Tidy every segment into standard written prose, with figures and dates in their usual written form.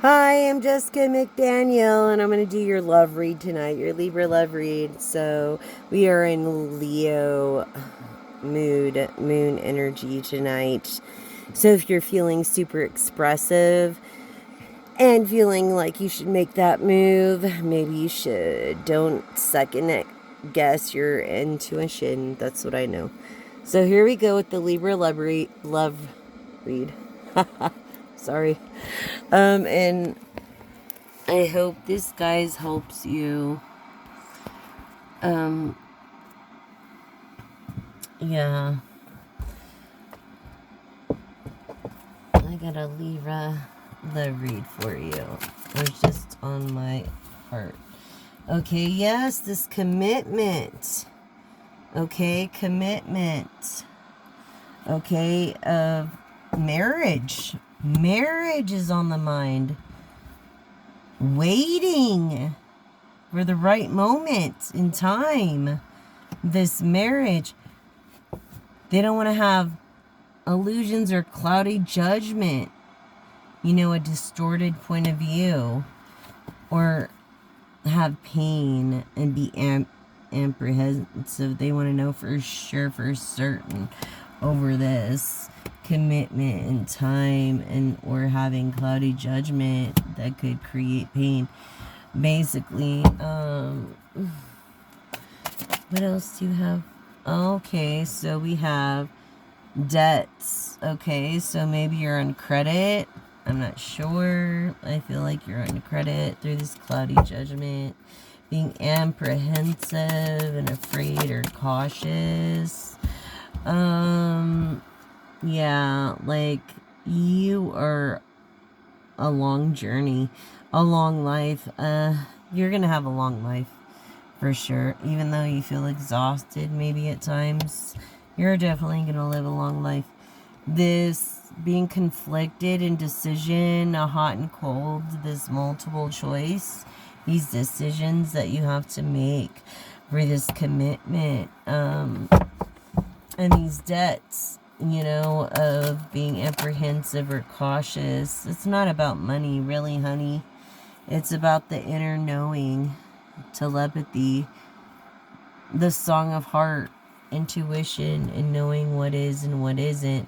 Hi, I'm Jessica McDaniel, and I'm going to do your love read tonight, your Libra love read. So, we are in Leo moon energy tonight. So, if you're feeling super expressive and feeling like you should make that move, maybe you should. Don't second guess your intuition. That's what I know. So, here we go with the Libra love read. Sorry. And I hope this, guys, helps you. Yeah. I got a Libra love read for you. It was just on my heart. Okay, yes, this commitment. Okay, commitment. Okay, marriage. Marriage is on the mind. Waiting for the right moment in time. This marriage. They don't want to have illusions or cloudy judgment, a distorted point of view, or have pain and be apprehensive. They want to know for sure, for certain, over this commitment and time, and or having cloudy judgment that could create pain. Basically, what else do you have? Okay, so we have debts. Okay, so maybe you're on credit. I'm not sure. I feel like you're on credit through this cloudy judgment. Being apprehensive and afraid or cautious. Yeah, like you are a long journey, a long life. You're gonna have a long life for sure. Even though you feel exhausted maybe at times, you're definitely going to live a long life. This being conflicted in decision, a hot and cold, this multiple choice, these decisions that you have to make for this commitment, and these debts, of being apprehensive or cautious. It's not about money, really, honey. It's about the inner knowing, telepathy, the song of heart, intuition, and knowing what is and what isn't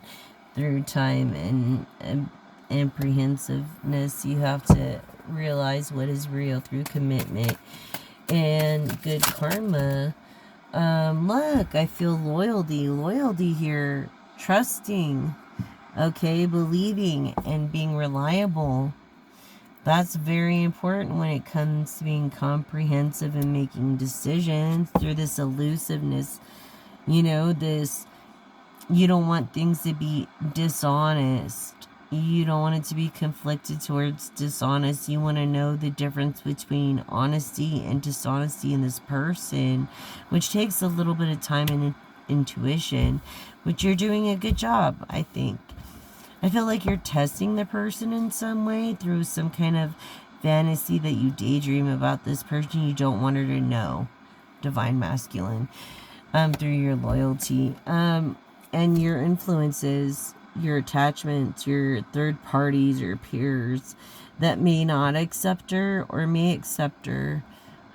through time and apprehensiveness. You have to realize what is real through commitment and good karma. Look, I feel loyalty here, trusting, okay, believing and being reliable. That's very important when it comes to being comprehensive and making decisions through this elusiveness. This, you don't want things to be dishonest. You don't want it to be conflicted towards dishonest. You want to know the difference between honesty and dishonesty in this person, which takes a little bit of time and intuition, which you're doing a good job, I think. I feel like you're testing the person in some way through some kind of fantasy that you daydream about this person you don't want her to know. Divine masculine. Through your loyalty. And your influences, your attachments, your third parties or peers that may not accept her or may accept her.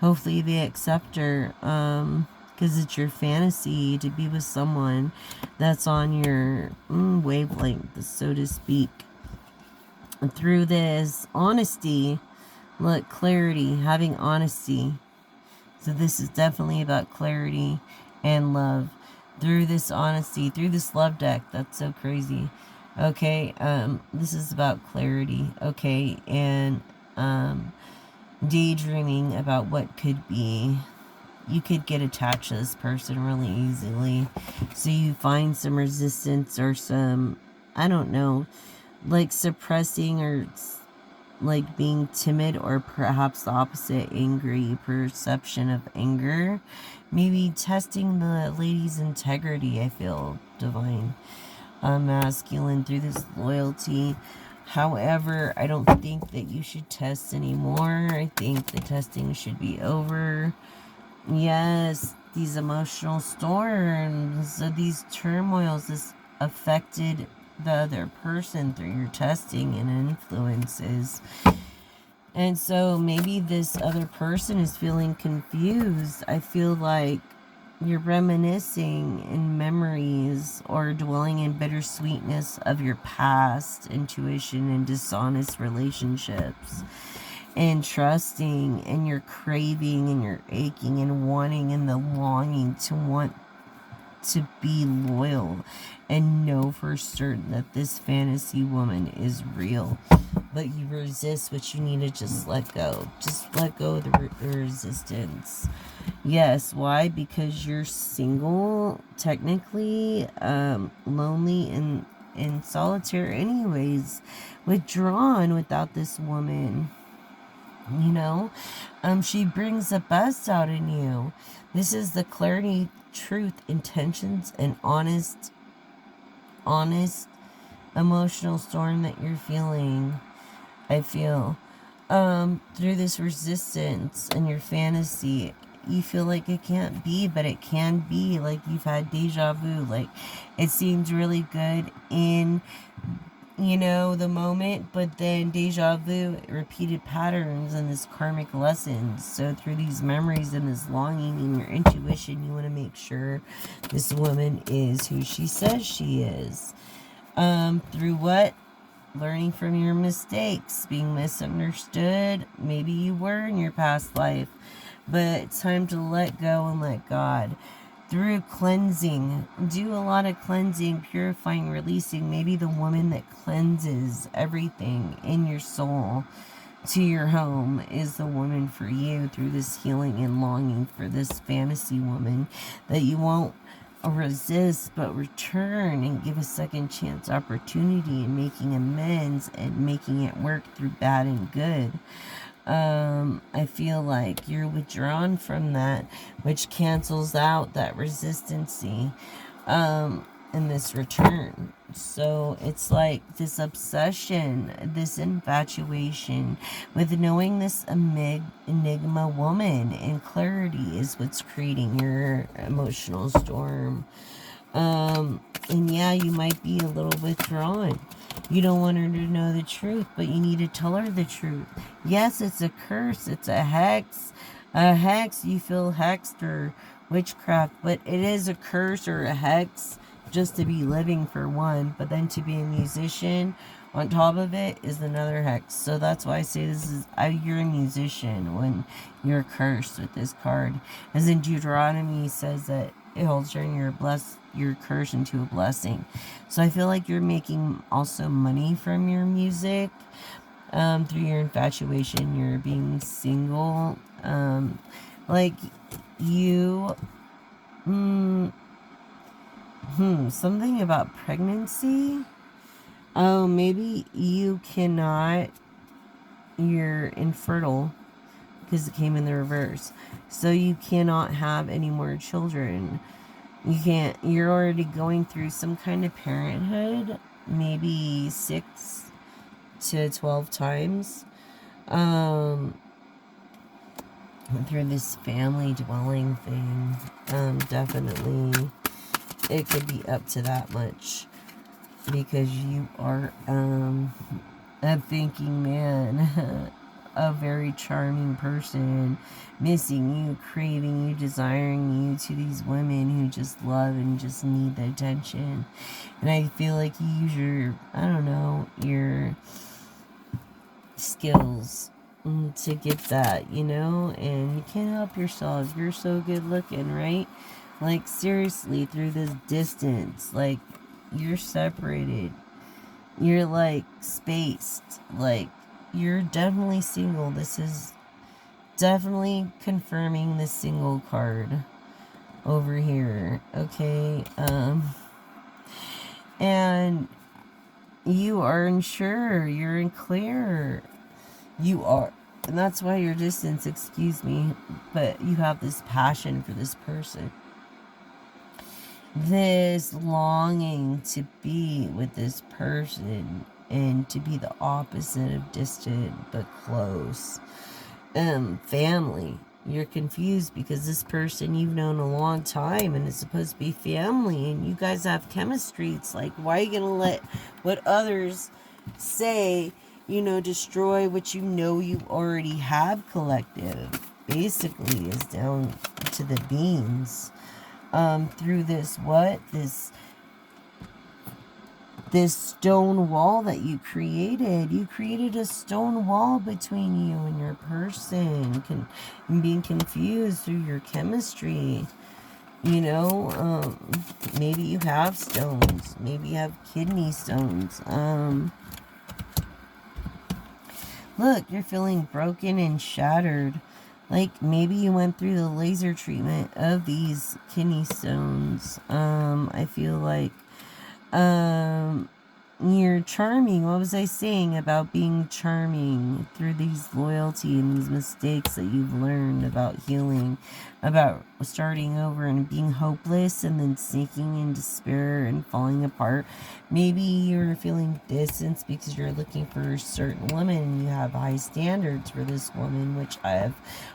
Hopefully they accept her. Because it's your fantasy to be with someone that's on your wavelength, so to speak. And through this honesty, look, clarity, having honesty. So this is definitely about clarity and love. Through this honesty, through this love deck, that's so crazy. Okay, this is about clarity, okay, and daydreaming about what could be. You could get attached to this person really easily. So you find some resistance or some, I don't know, like suppressing or like being timid, or perhaps the opposite, angry, perception of anger. Maybe testing the lady's integrity, I feel, divine. Masculine through this loyalty. However, I don't think that you should test anymore. I think the testing should be over. Yes, these emotional storms, these turmoils, this affected the other person through your testing and influences. And so maybe this other person is feeling confused. I feel like you're reminiscing in memories or dwelling in bittersweetness of your past, intuition, and dishonest relationships. And trusting, and you're craving, and you're aching, and wanting, and the longing to want to be loyal and know for certain that this fantasy woman is real. But you resist, but you need to just let go. Just let go of the resistance. Yes, why? Because you're single, technically, lonely and solitary anyways, withdrawn without this woman. You know, she brings the best out in you. This is the clarity, truth, intentions, and honest emotional storm that you're feeling. I feel through this resistance and your fantasy, you feel like it can't be, but it can be. Like you've had deja vu. Like it seems really good in, you know, the moment, but then deja vu, repeated patterns, and this karmic lessons. So through these memories and this longing and your intuition, you want to make sure this woman is who she says she is. Through what? Learning from your mistakes, being misunderstood. Maybe you were in your past life, but it's time to let go and let God. Through cleansing, do a lot of cleansing, purifying, releasing. Maybe the woman that cleanses everything in your soul to your home is the woman for you, through this healing and longing for this fantasy woman that you won't resist but return and give a second chance opportunity and making amends and making it work through bad and good. I feel like you're withdrawn from that, which cancels out that resistancy in this return. So it's like this obsession, this infatuation with knowing this enigma woman, and clarity is what's creating your emotional storm. And yeah, you might be a little withdrawn. You don't want her to know the truth, but you need to tell her the truth. Yes, it's a curse. It's a hex. A hex, you feel hexed or witchcraft, but it is a curse or a hex just to be living for one, but then to be a musician on top of it is another hex. So that's why I say this is, you're a musician when you're cursed with this card. As in Deuteronomy says that it'll turn your curse into a blessing. So I feel like you're making also money from your music, through your infatuation, you're being single, like you, something about pregnancy. Oh, maybe you cannot, you're infertile because it came in the reverse. So you cannot have any more children. You can't, you're already going through some kind of parenthood, maybe 6 to 12 times. Through this family dwelling thing. Definitely it could be up to that much, because you are a thinking man, a very charming person, missing you, craving you, desiring you to these women who just love and just need the attention. And I feel like you use your, I don't know, your skills to get that, you know, and you can't help yourself. You're so good looking, right? Like, seriously, through this distance, like, you're separated. You're, like, spaced. Like, you're definitely single. This is definitely confirming the single card over here, okay? And you are unsure. You're unclear. You are. And that's why you're distance, excuse me. But you have this passion for this person. This longing to be with this person and to be the opposite of distant but close. Family. You're confused because this person you've known a long time and it's supposed to be family and you guys have chemistry. It's like, why are you going to let what others say, destroy what you already have collective. Basically, is down to the beans. Through this stone wall that you created. You created a stone wall between you and your person, being confused through your chemistry. Maybe you have stones. Maybe you have kidney stones. Look, you're feeling broken and shattered. Like, maybe you went through the laser treatment of these kidney stones. I feel like, you're charming. What was I saying about being charming through these loyalty and these mistakes that you've learned about healing, about starting over and being hopeless and then sinking in despair and falling apart? Maybe you're feeling distance because you're looking for a certain woman and you have high standards for this woman, which I have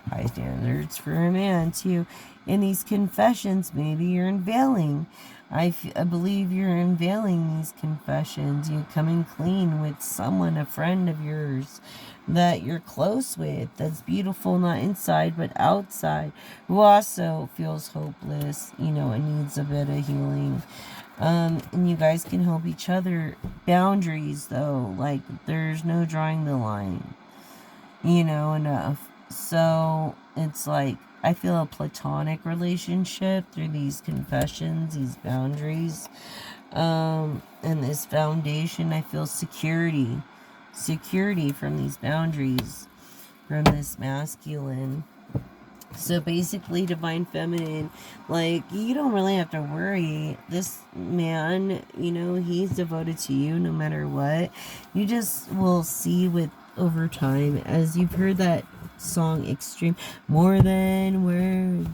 high standards for a man too. In these confessions, maybe you're unveiling. I believe you're unveiling these confessions. You're coming clean with someone, a friend of yours that you're close with, that's beautiful, not inside but outside, who also feels hopeless, and needs a bit of healing. And you guys can help each other. Boundaries, though, like, there's no drawing the line, enough. So it's like, I feel a platonic relationship through these confessions, these boundaries, and this foundation. I feel security from these boundaries, from this masculine. So basically, divine feminine, like, you don't really have to worry. This man, he's devoted to you no matter what. You just will see over time, as you've heard that song Extreme, more than words.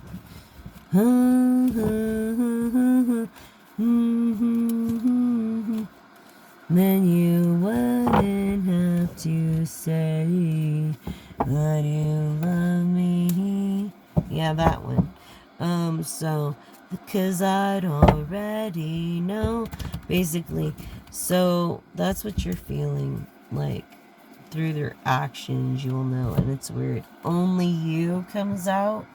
Then you wouldn't have to say that you love me. Yeah, that one. So, because I'd already know, basically. So, that's what you're feeling like. Through their actions, you'll know. And it's weird. Only you comes out.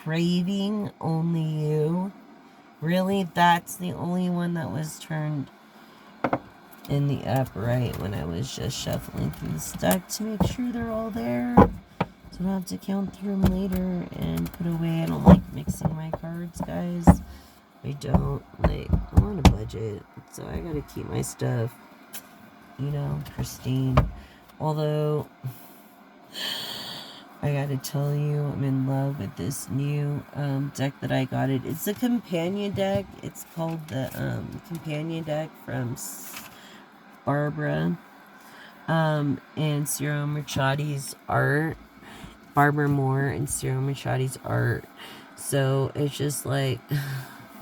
Craving, only you. Really? That's the only one that was turned in the upright when I was just shuffling through the stack to make sure they're all there. So I don't have to count through them later and put away. I don't like mixing my cards, guys. I don't. I'm on a budget, so I gotta keep my stuff, pristine. Although, I gotta tell you, I'm in love with this new deck that I got. It's a companion deck. It's called the companion deck from Barbara and Ciro Machadi's art. Barbara Moore and Ciro Machadi's art. So it's just like,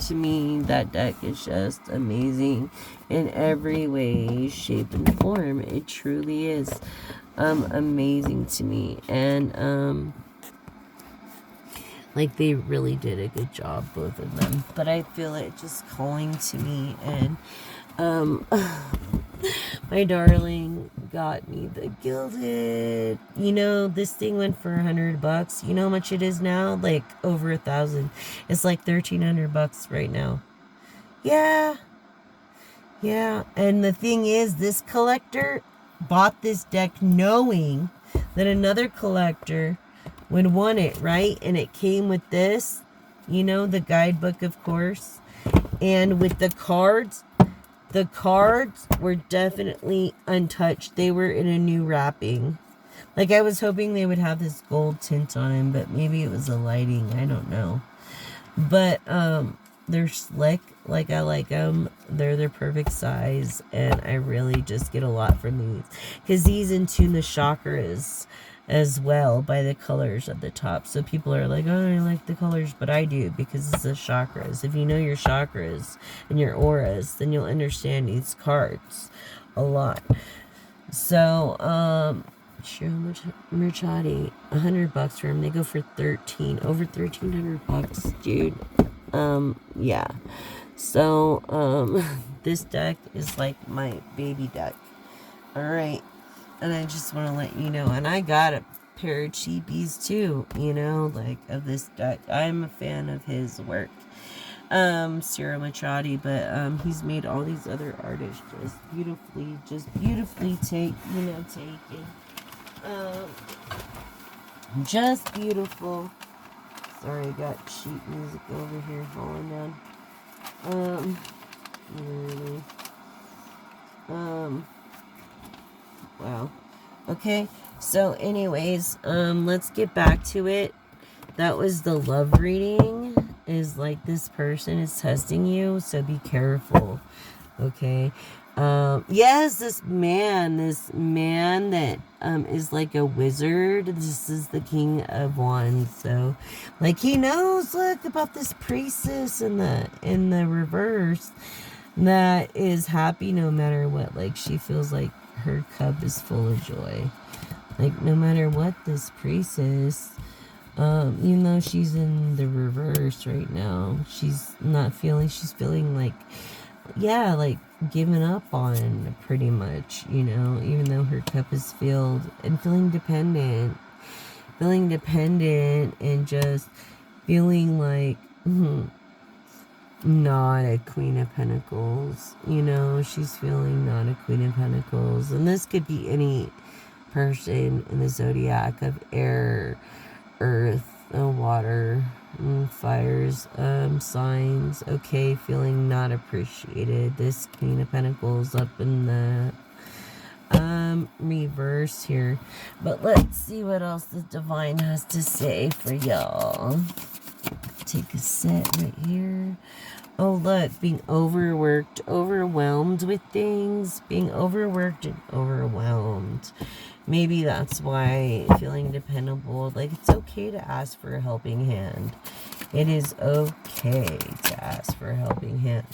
to me, that deck is just amazing in every way, shape, and form. It truly is amazing to me. And they really did a good job, both of them. But I feel it just calling to me. And my darling got me the gilded. This thing went for $100. You know how much it is now? Like over 1,000. It's like $1,300 right now. Yeah. And the thing is, this collector bought this deck knowing that another collector would want it, right? And it came with this, the guidebook, of course, and with the cards. The cards were definitely untouched. They were in a new wrapping. Like, I was hoping they would have this gold tint on them, but maybe it was the lighting. I don't know. But they're slick. Like, I like them. They're their perfect size, and I really just get a lot from these. Because these intune the chakras as well by the colors at the top. So people are like, oh, I like the colors, but I do, because it's the chakras. If you know your chakras and your auras, then you'll understand these cards a lot. So, Ciro Machadi, $100 for them. They go for over $1,300, dude. Yeah. So, this deck is like my baby deck. All right. And I just want to let you know, and I got a pair of cheapies too, you know, like of this deck. I'm a fan of his work. Ciro Machado, but he's made all these other artists just beautifully taken. Just beautiful. Sorry, I got sheet music over here falling down. Really. Wow. Okay, so anyways, let's get back to it. That was the love reading. Is like this person is testing you, so be careful. Okay. Yes, this man that is like a wizard. This is the King of Wands. So like he knows, look, about this priestess in the reverse that is happy no matter what. Like she feels like her cup is full of joy. Like no matter what this priestess, even though she's in the reverse right now, she's feeling like, yeah, like given up on pretty much, you know, even though her cup is filled, and feeling dependent and just feeling like, not a Queen of Pentacles, you know, she's feeling not a Queen of Pentacles. And this could be any person in the zodiac of air, earth, water, fires, signs. Okay, feeling not appreciated. This Queen of Pentacles up in the reverse here. But let's see what else the divine has to say for y'all. Take a set right here. Oh, look, being overworked, overwhelmed with things. Being overworked and overwhelmed. Maybe that's why feeling dependable. Like, it's okay to ask for a helping hand. It is okay to ask for a helping hand.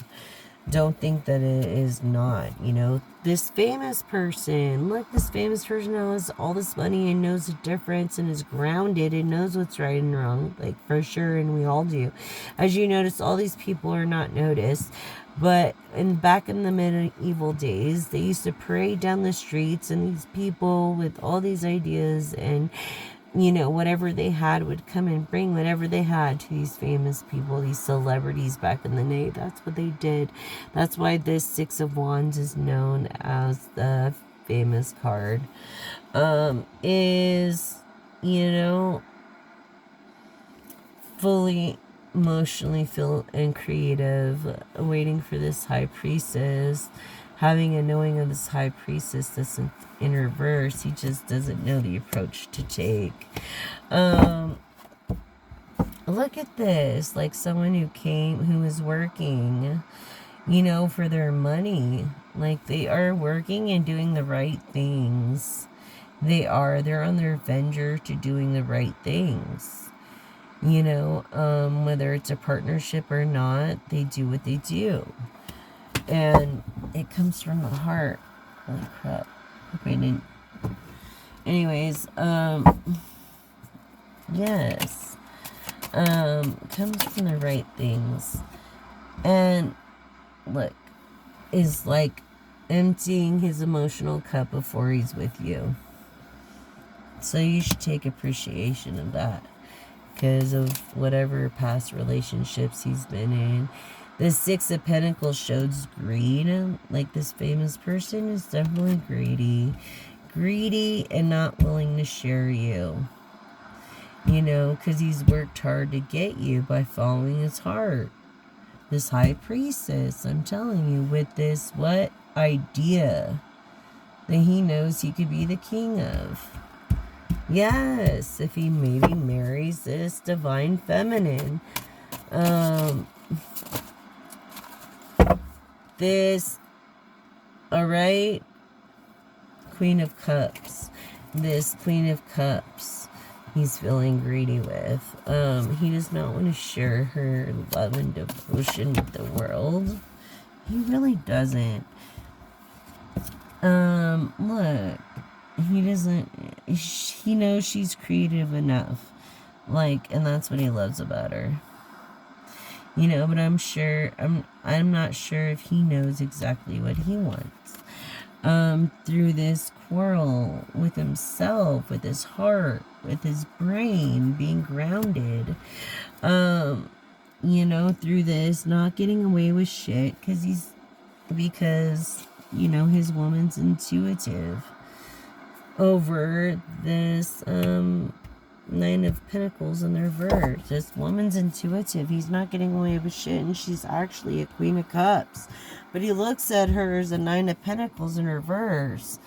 Don't think that it is not, you know. This famous person, look, this famous person has all this money and knows the difference and is grounded and knows what's right and wrong, like for sure, and we all do. As you notice, all these people are not noticed, but back in the medieval days, they used to parade down the streets, and these people with all these ideas and, you know, whatever they had would come and bring whatever they had to these famous people, these celebrities back in the day. That's what they did. That's why this Six of Wands is known as the famous card. Is, you know, fully emotionally filled and creative, waiting for this high priestess, having a knowing of this high priestess that's in reverse. He just doesn't know the approach to take. Look at this, like someone who is working, you know, for their money. Like they are working and doing the right things. They're on their venture to doing the right things. You know, whether it's a partnership or not, they do what they do. And it comes from the heart. Holy crap. Hope I didn't. Anyways, yes. Comes from the right things. And look, is like emptying his emotional cup before he's with you. So you should take appreciation of that, because of whatever past relationships he's been in. The Six of Pentacles shows greed. Like this famous person is definitely greedy and not willing to share you, you know, because he's worked hard to get you by following his heart. This high priestess, I'm telling you, with this what idea that he knows he could be the king of. Yes, if he maybe marries this divine feminine. This, alright, Queen of Cups. This Queen of Cups he's feeling greedy with. He does not want to share her love and devotion with the world. He really doesn't. Look. He doesn't, he knows she's creative enough, like, and that's what he loves about her, you know. But I'm not sure if he knows exactly what he wants. through this quarrel with himself, with his heart, with his brain being grounded. Through this not getting away with shit because his woman's intuitive over this Nine of Pentacles in the reverse. This woman's intuitive. He's not getting away with shit, and she's actually a Queen of Cups. But he looks at her as a Nine of Pentacles in reverse.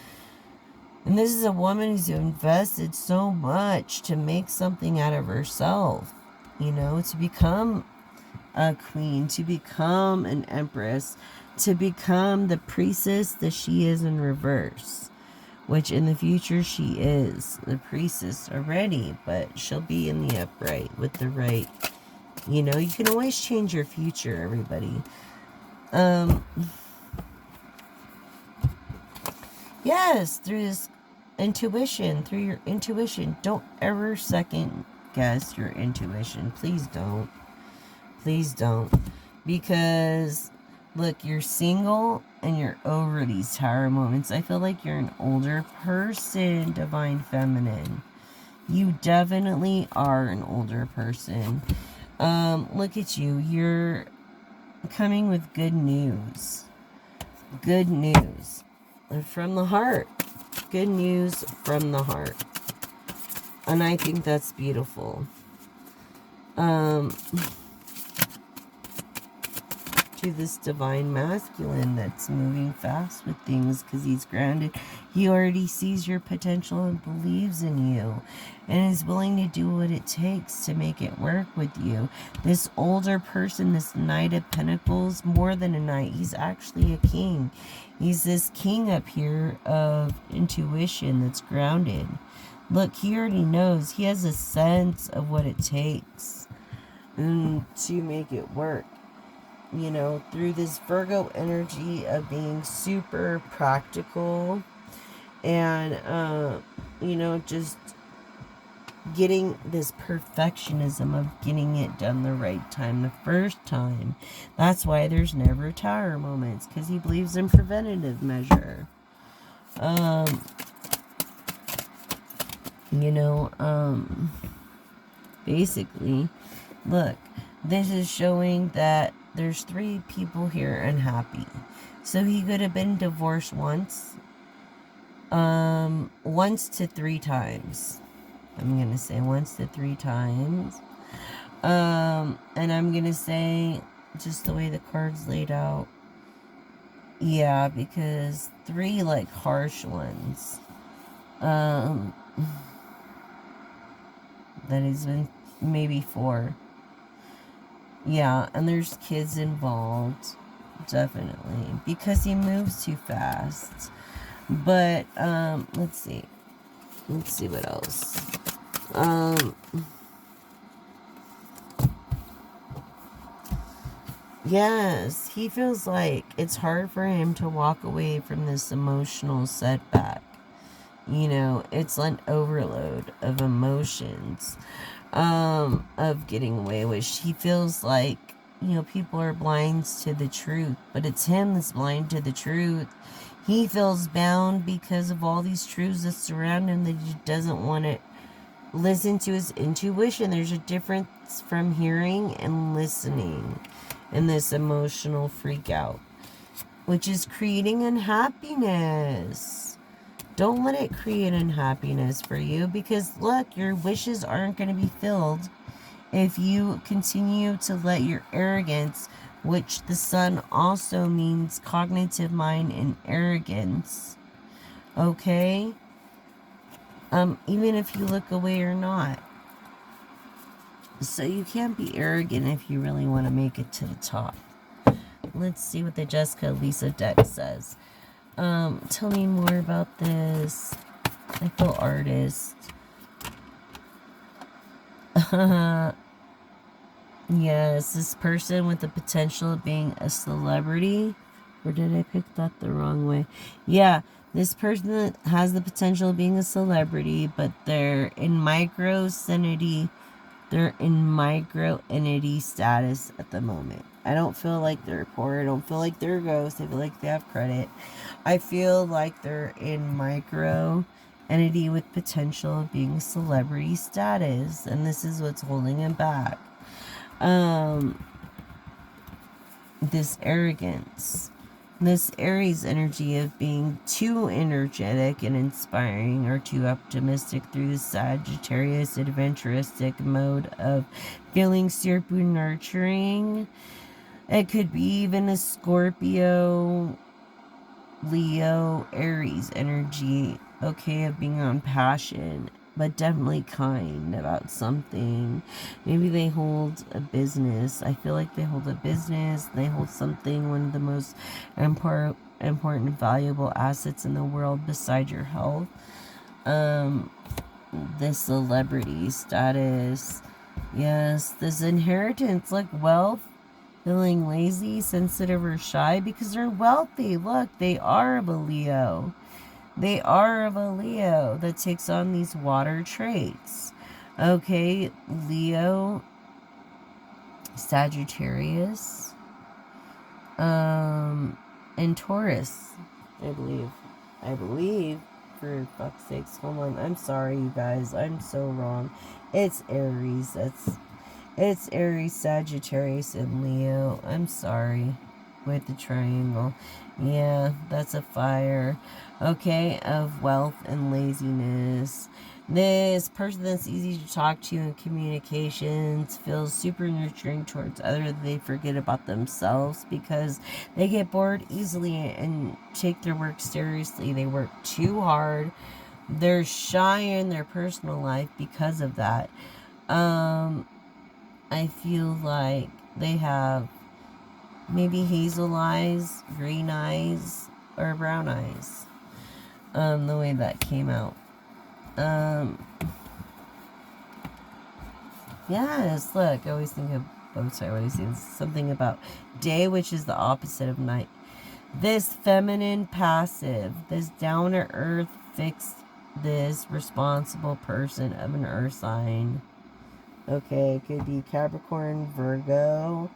And this is a woman who's invested so much to make something out of herself. To become a queen, to become an empress, to become the priestess that she is in reverse. Which in the future she is the priestess already, but she'll be in the upright with the right. You can always change your future, everybody. Yes, through this intuition, through your intuition. Don't ever second guess your intuition. Please don't. Please don't. Because, look, you're single and you're over these tower moments. I feel like you're an older person, Divine Feminine. You definitely are an older person. Look at you. You're coming with good news. Good news. From the heart. Good news from the heart. And I think that's beautiful. To this divine masculine that's moving fast with things because he's grounded. He already sees your potential and believes in you and is willing to do what it takes to make it work with you. This older person, this Knight of Pentacles, more than a knight, he's actually a king. He's this king up here of intuition that's grounded. Look, he already knows. He has a sense of what it takes to make it work. Through this Virgo energy of being super practical and, just getting this perfectionism of getting it done the right time, the first time. That's why there's never tower moments, because he believes in preventative measure. Basically, look, this is showing that there's 3 people here unhappy. So he could have been divorced once to 3 times. I'm going to say once to 3 times. And I'm going to say just the way the card's laid out. Yeah, because 3 like harsh ones. That has been maybe 4. Yeah, and there's kids involved, definitely, because he moves too fast. But, let's see what else. Yes, he feels like it's hard for him to walk away from this emotional setback. It's an overload of emotions. Of getting away, which he feels like, people are blind to the truth, but it's him that's blind to the truth. He feels bound because of all these truths that surround him that he doesn't want to listen to his intuition. There's a difference from hearing and listening in this emotional freak out, which is creating unhappiness. Don't let it create unhappiness for you, because look, your wishes aren't going to be filled if you continue to let your arrogance, which the sun also means cognitive mind and arrogance, okay? Even if you look away or not. So you can't be arrogant if you really want to make it to the top. Let's see what the Jessica Lisa deck says. Tell me more about this. I feel artist. Yes, this person with the potential of being a celebrity. Or did I pick that the wrong way? Yeah, this person that has the potential of being a celebrity, but they're in micro entity status at the moment. I don't feel like they're poor. I don't feel like they're a ghost. I feel like they have credit. I feel like they're in micro entity with potential of being celebrity status, and this is what's holding them back. This arrogance, this Aries energy of being too energetic and inspiring or too optimistic through the Sagittarius adventuristic mode of feeling super nurturing. It could be even a Scorpio, Leo, Aries energy, okay, of being on passion, but definitely kind about something. Maybe they hold a business. I feel like they hold a business. They hold something, one of the most important, valuable assets in the world beside your health. This celebrity status. Yes, this inheritance, like wealth, feeling lazy, sensitive, or shy because they're wealthy. Look, they are of a Leo. They are of a Leo that takes on these water traits. Okay, Leo, Sagittarius, and Taurus, I believe. For fuck's sakes, hold on. I'm sorry, you guys. I'm so wrong. It's Aries. It's Aries, Sagittarius, and Leo. I'm sorry. With the triangle. Yeah, that's a fire. Okay, of wealth and laziness. This person that's easy to talk to in communications feels super nurturing towards others. They forget about themselves because they get bored easily and take their work seriously. They work too hard. They're shy in their personal life because of that. I feel like they have maybe hazel eyes, green eyes, or brown eyes. The way that came out. Yes, look, I always think of I always think something about day, which is the opposite of night. This feminine passive, this down to earth, fixed, this responsible person of an earth sign. Okay, it could be Capricorn, Virgo,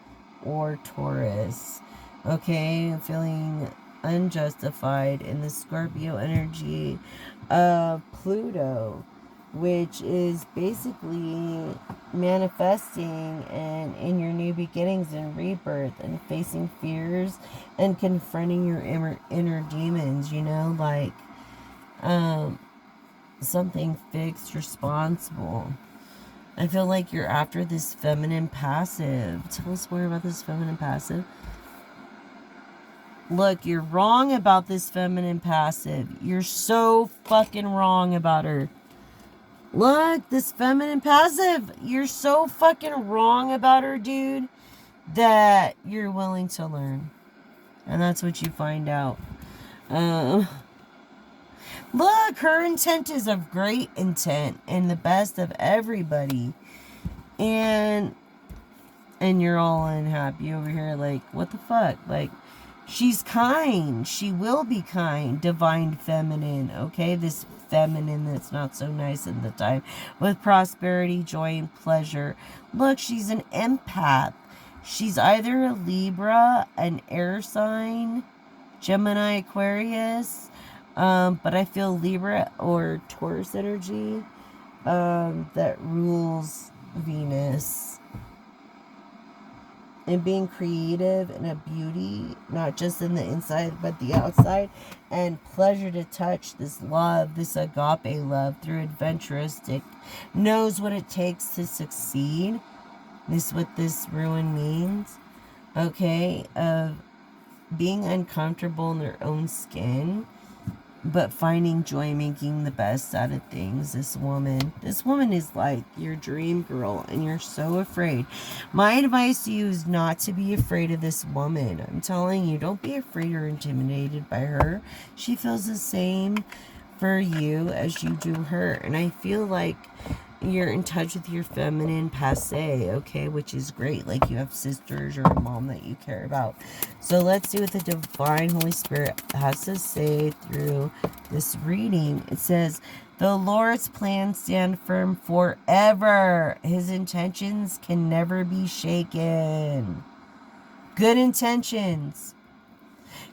or Taurus. Okay, feeling unjustified in the Scorpio energy of Pluto, which is basically manifesting and in your new beginnings and rebirth and facing fears and confronting your inner demons, you know, like something fixed, responsible. I feel like you're after this feminine passive. Tell us more about this feminine passive. Look, you're wrong about this feminine passive. You're so fucking wrong about her. Look, this feminine passive. You're so fucking wrong about her, dude, that you're willing to learn. And that's what you find out. Look, her intent is of great intent and the best of everybody. And you're all unhappy over here, like, what the fuck? Like, she's kind. She will be kind. Divine feminine, okay? This feminine that's not so nice at the time. With prosperity, joy, and pleasure. Look, she's an empath. She's either a Libra, an air sign, Gemini, Aquarius, but I feel Libra or Taurus energy that rules Venus. And being creative and a beauty, not just in the inside but the outside, and pleasure to touch, this love, this agape love through adventuristic, knows what it takes to succeed. This is what this ruin means, okay, of being uncomfortable in their own skin, but finding joy making the best out of things. This woman is like your dream girl, and you're so afraid. My advice to you is not to be afraid of this woman. I'm telling you, don't be afraid or intimidated by her. She feels the same for you as you do her. And I feel like you're in touch with your feminine passe, okay, which is great. Like you have sisters or a mom that you care about. So let's see what the divine Holy Spirit has to say through this reading. It says, the Lord's plans stand firm forever. His intentions can never be shaken. Good intentions.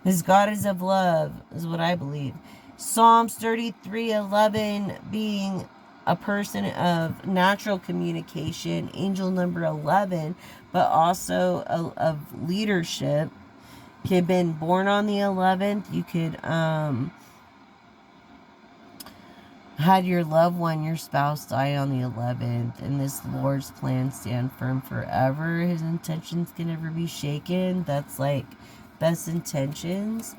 Because God is of love, is what I believe. Psalms 33:11 being a person of natural communication, angel number 11, but also of leadership. Could have been born on the 11th. You could had your loved one, your spouse, die on the 11th, and this Lord's plan stand firm forever. His intentions can never be shaken. That's like best intentions.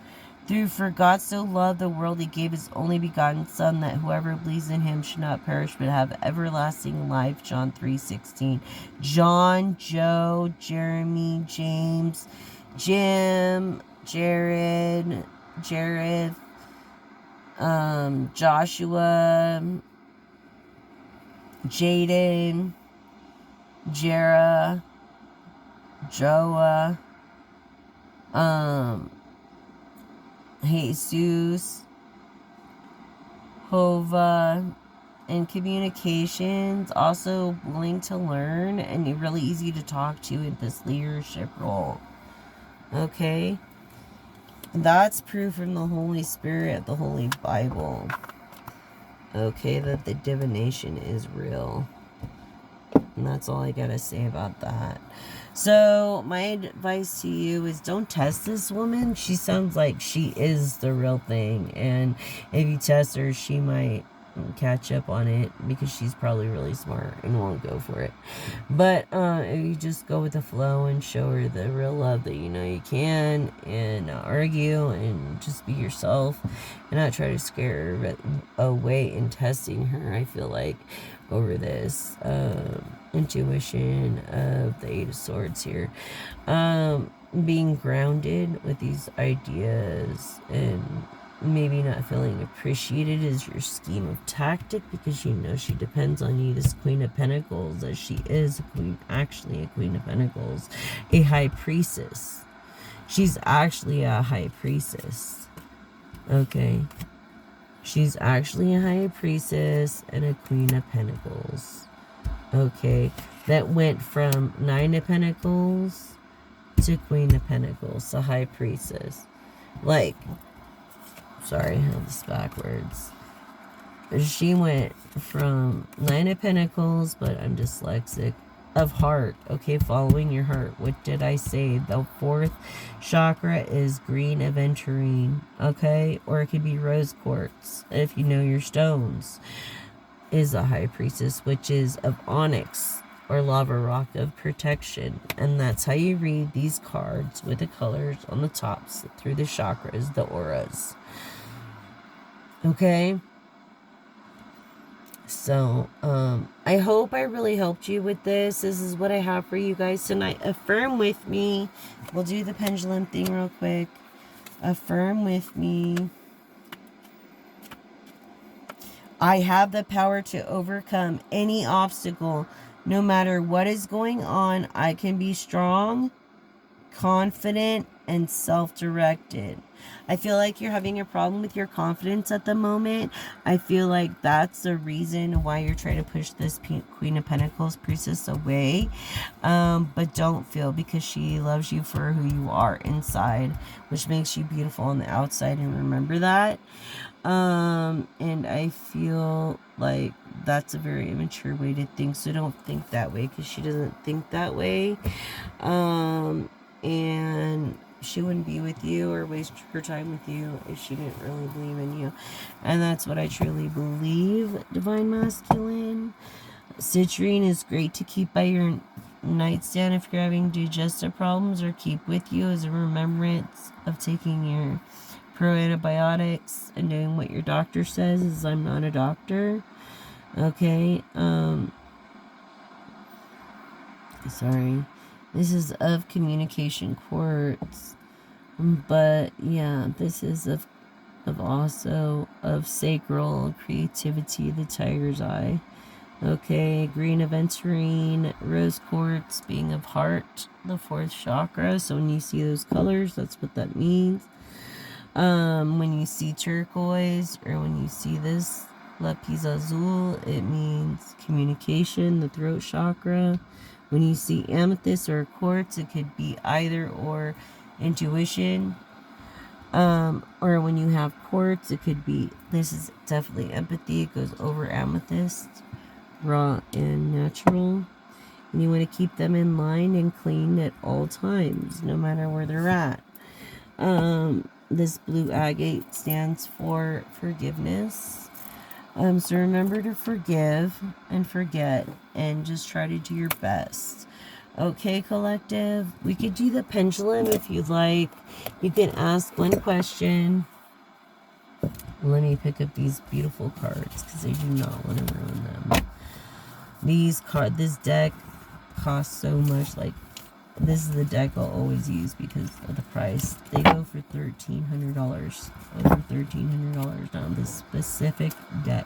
For God so loved the world, he gave his only begotten Son, that whoever believes in him should not perish but have everlasting life. John 3:16. John, Joe, Jeremy, James, Jim, Jared, Joshua, Jaden, Jera, Joa, Jesus, Hova, and communications, also willing to learn and you're really easy to talk to in this leadership role. Okay? That's proof from the Holy Spirit, the Holy Bible. Okay, that the divination is real. And that's all I gotta say about that. So, my advice to you is don't test this woman. She sounds like she is the real thing. And if you test her, she might catch up on it because she's probably really smart and won't go for it. But if you just go with the flow and show her the real love that you know you can, and not argue and just be yourself and not try to scare her away in testing her, I feel like, over this intuition of the Eight of Swords here. Being grounded with these ideas and maybe not feeling appreciated is your scheme of tactic, because you know she depends on you. This Queen of Pentacles, as she is a queen, actually a Queen of Pentacles, a High Priestess. She's actually a High Priestess. Okay. She's actually a High Priestess and a Queen of Pentacles. Okay. That went from Nine of Pentacles to Queen of Pentacles, the High Priestess. Like, sorry, I have this backwards. She went from Nine of Pentacles, but I'm dyslexic, of heart. Okay, following your heart. What did I say? The fourth chakra is green aventurine. Okay, or it could be rose quartz if you know your stones. Is a High Priestess, which is of onyx or lava rock of protection. And that's how you read these cards with the colors on the tops through the chakras, the auras. Okay? So, I hope I really helped you with this. This is what I have for you guys tonight. Affirm with me. We'll do the pendulum thing real quick. Affirm with me. I have the power to overcome any obstacle. No matter what is going on, I can be strong, confident, and self-directed. I feel like you're having a problem with your confidence at the moment. I feel like that's the reason why you're trying to push this Queen of Pentacles priestess away. But don't feel, because she loves you for who you are inside, which makes you beautiful on the outside, and remember that. And I feel like that's a very immature way to think, so don't think that way, because she doesn't think that way. And she wouldn't be with you or waste her time with you if she didn't really believe in you. And that's what I truly believe, Divine Masculine. Citrine is great to keep by your nightstand if you're having digestive problems, or keep with you as a remembrance of taking your pro-antibiotics and doing what your doctor says, as I'm not a doctor. Okay, sorry. This is of communication quartz. But yeah, this is of also of sacral creativity, the tiger's eye. Okay, green aventurine, rose quartz being of heart, the fourth chakra. So when you see those colors, that's what that means. When you see turquoise, or when you see this lapis azul, it means communication, the throat chakra. When you see amethyst or quartz, it could be either or intuition. Or when you have quartz, it could be, this is definitely empathy. It goes over amethyst, raw and natural. And you want to keep them in line and clean at all times, no matter where they're at. This blue agate stands for forgiveness. So remember to forgive and forget and just try to do your best. Okay, collective? We could do the pendulum if you'd like. You can ask one question. Let me pick up these beautiful cards because I do not want to ruin them. This deck costs so much. Like, this is the deck I'll always use because of the price. They go for $1,300. Over $1,300 now. This specific deck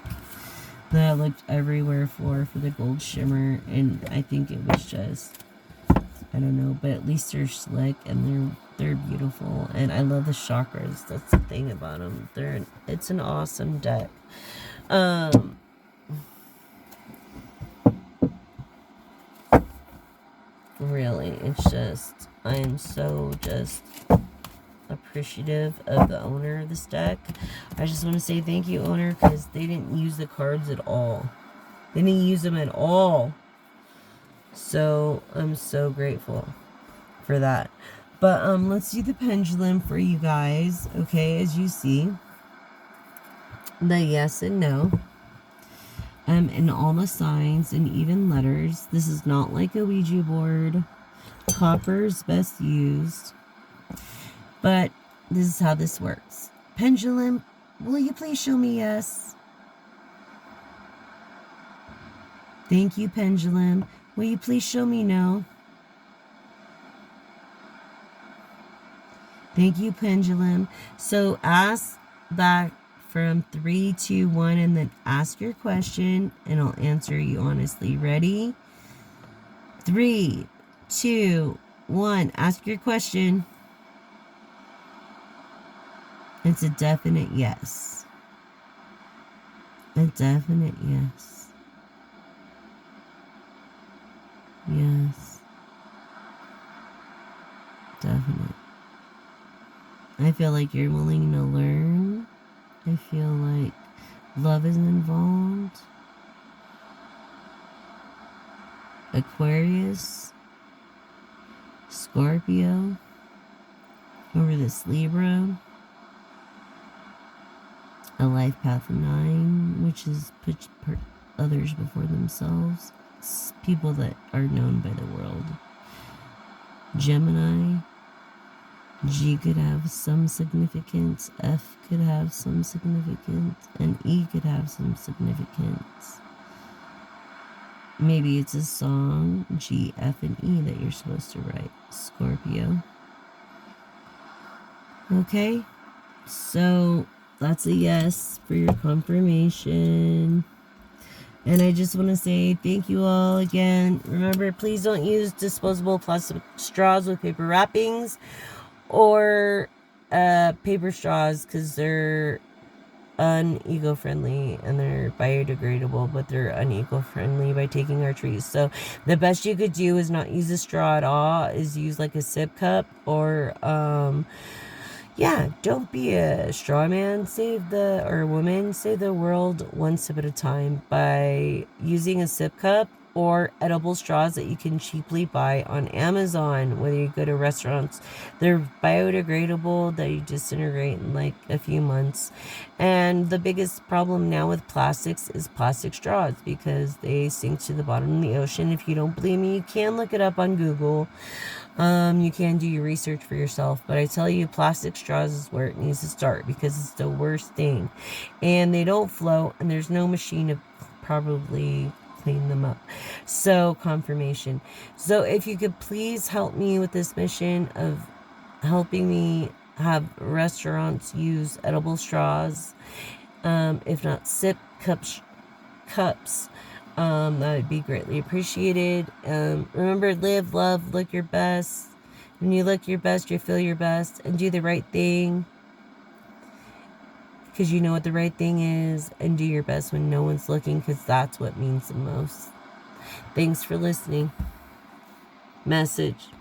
that I looked everywhere for the gold shimmer, and I think it was just, I don't know, but at least they're slick and they're beautiful, and I love the chakras. That's the thing about them. It's an awesome deck. Really, it's just, I am so just appreciative of the owner of this deck. I just want to say thank you, owner, because they didn't use the cards at all. They didn't use them at all. So I'm so grateful for that. But let's do the pendulum for you guys. Okay, as you see, the yes and no. And all the signs and even letters. This is not like a Ouija board. Copper is best used. But this is how this works. Pendulum, will you please show me yes? Thank you, pendulum. Will you please show me no? Thank you, pendulum. So ask back from 3, 2, 1, and then ask your question, and I'll answer you honestly. Ready? 3, 2, 1. Ask your question. It's a definite yes. A definite yes. Yes. Definite. I feel like you're willing to learn. I feel like love is involved. Aquarius. Scorpio. Over this Libra. A life path 9, which is put others before themselves. It's people that are known by the world. Gemini. G could have some significance. F could have some significance. And E could have some significance. Maybe it's a song, G, F, and E, that you're supposed to write. Scorpio. Okay. So that's a yes for your confirmation. And I just want to say thank you all again. Remember, please don't use disposable plastic straws with paper wrappings or paper straws, because they're uneco-friendly and they're biodegradable, but they're uneco-friendly by taking our trees. So the best you could do is not use a straw at all, is use like a sip cup, or yeah, don't be a straw man. Or woman, save the world one sip at a time by using a sip cup or edible straws that you can cheaply buy on Amazon, whether you go to restaurants. They're biodegradable, they disintegrate in like a few months. And the biggest problem now with plastics is plastic straws, because they sink to the bottom of the ocean. If you don't believe me, you can look it up on Google. You can do your research for yourself, but I tell you, plastic straws is where it needs to start, because it's the worst thing. And they don't float, and there's no machine to probably clean them up. So, confirmation. So, if you could please help me with this mission of helping me have restaurants use edible straws, if not sip cups, that would be greatly appreciated. Remember, live, love, look your best. When you look your best, you feel your best, and do the right thing, because you know what the right thing is, and do your best when no one's looking, because that's what means the most. Thanks for listening. message.